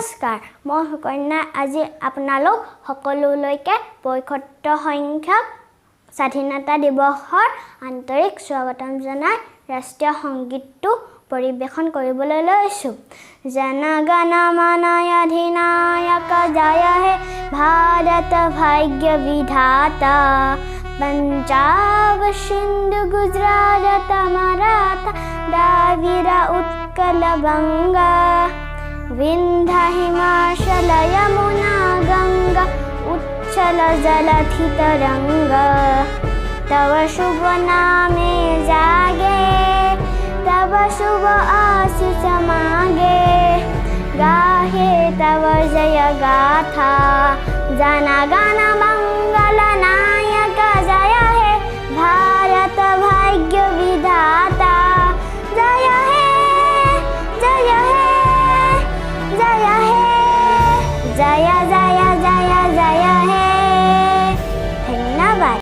নমস্কাৰ মই সুকন্যা আজি আপোনালোক সকলোলৈকে ৭৫ সংখ্যক স্বাধীনতা দিৱসৰ আন্তৰিক স্বাগতম জনাই ৰাষ্ট্ৰীয় সংগীতটো পৰিবেশন কৰিবলৈ লৈছোঁ জন গণ मन अधिनायक जय हे भारत भाग्य विधाता पंजाब सिंधु गुजरात मराठा द्राविड़ उत्कल गंगा विंध्य हिमाचल यमुना गंगा उच्छल जलधि तरंगा तव शुभ नामे जागे तव शुभ आशीष मांगे गाहे तव जय गाथा जन गण